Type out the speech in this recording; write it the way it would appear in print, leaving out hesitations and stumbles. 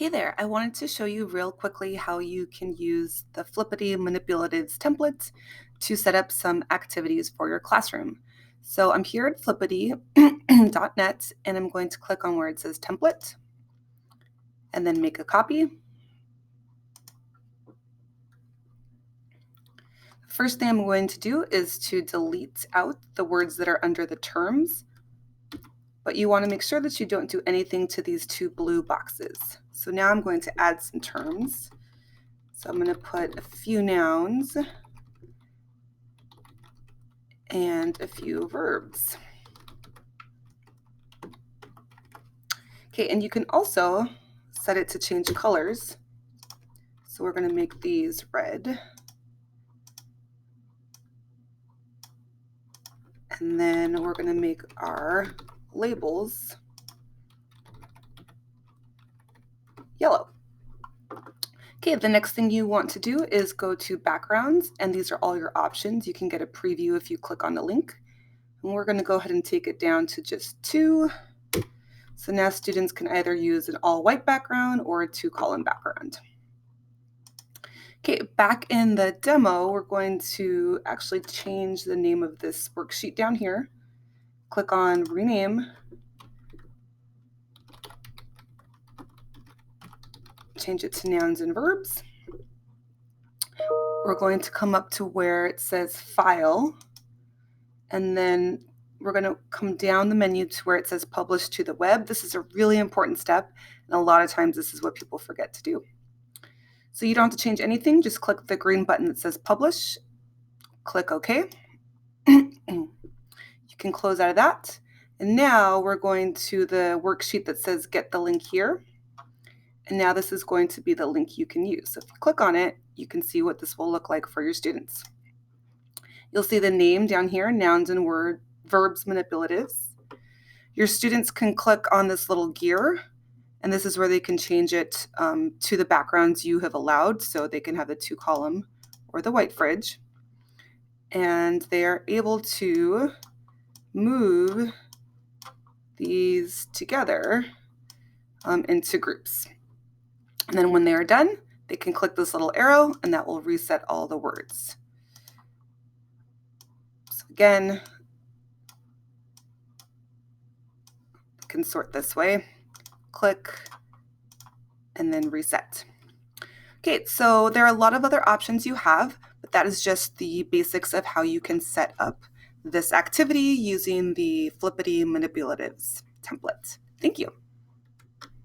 Hey there, I wanted to show you real quickly how you can use the Flippity Manipulatives template to set up some activities for your classroom. So I'm here at flippity.net and I'm going to click on where it says template and then make a copy. First thing I'm going to do is to delete out the words that are under the terms, but you want to make sure that you don't do anything to these two blue boxes. So now I'm going to add some terms. So I'm going to put a few nouns and a few verbs. Okay, and you can also set it to change colors. So we're going to make these red. And then we're going to make our labels yellow. Okay, the next thing you want to do is go to backgrounds, and these are all your options. You can get a preview if you click on the link. And we're going to go ahead and take it down to just 2. So now students can either use an all white background or a 2-column background. Okay, back in the demo, we're going to actually change the name of this worksheet down here. Click on rename. Change it to nouns and verbs. We're going to come up to where it says file, and then we're going to come down the menu to where it says publish to the web. This is a really important step, and a lot of times this is what people forget to do. So you don't have to change anything, just click the green button that says publish, click OK. You can close out of that. And now we're going to the worksheet that says get the link here. And now this is going to be the link you can use. So if you click on it, you can see what this will look like for your students. You'll see the name down here, nouns and verbs manipulatives. Your students can click on this little gear, and this is where they can change it to the backgrounds you have allowed. So they can have the 2-column or the white fridge. And they are able to move these together into groups. And then when they are done, they can click this little arrow and that will reset all the words. So again, you can sort this way, click, and then reset. Okay, so there are a lot of other options you have, but that is just the basics of how you can set up this activity using the Flippity Manipulatives template. Thank you.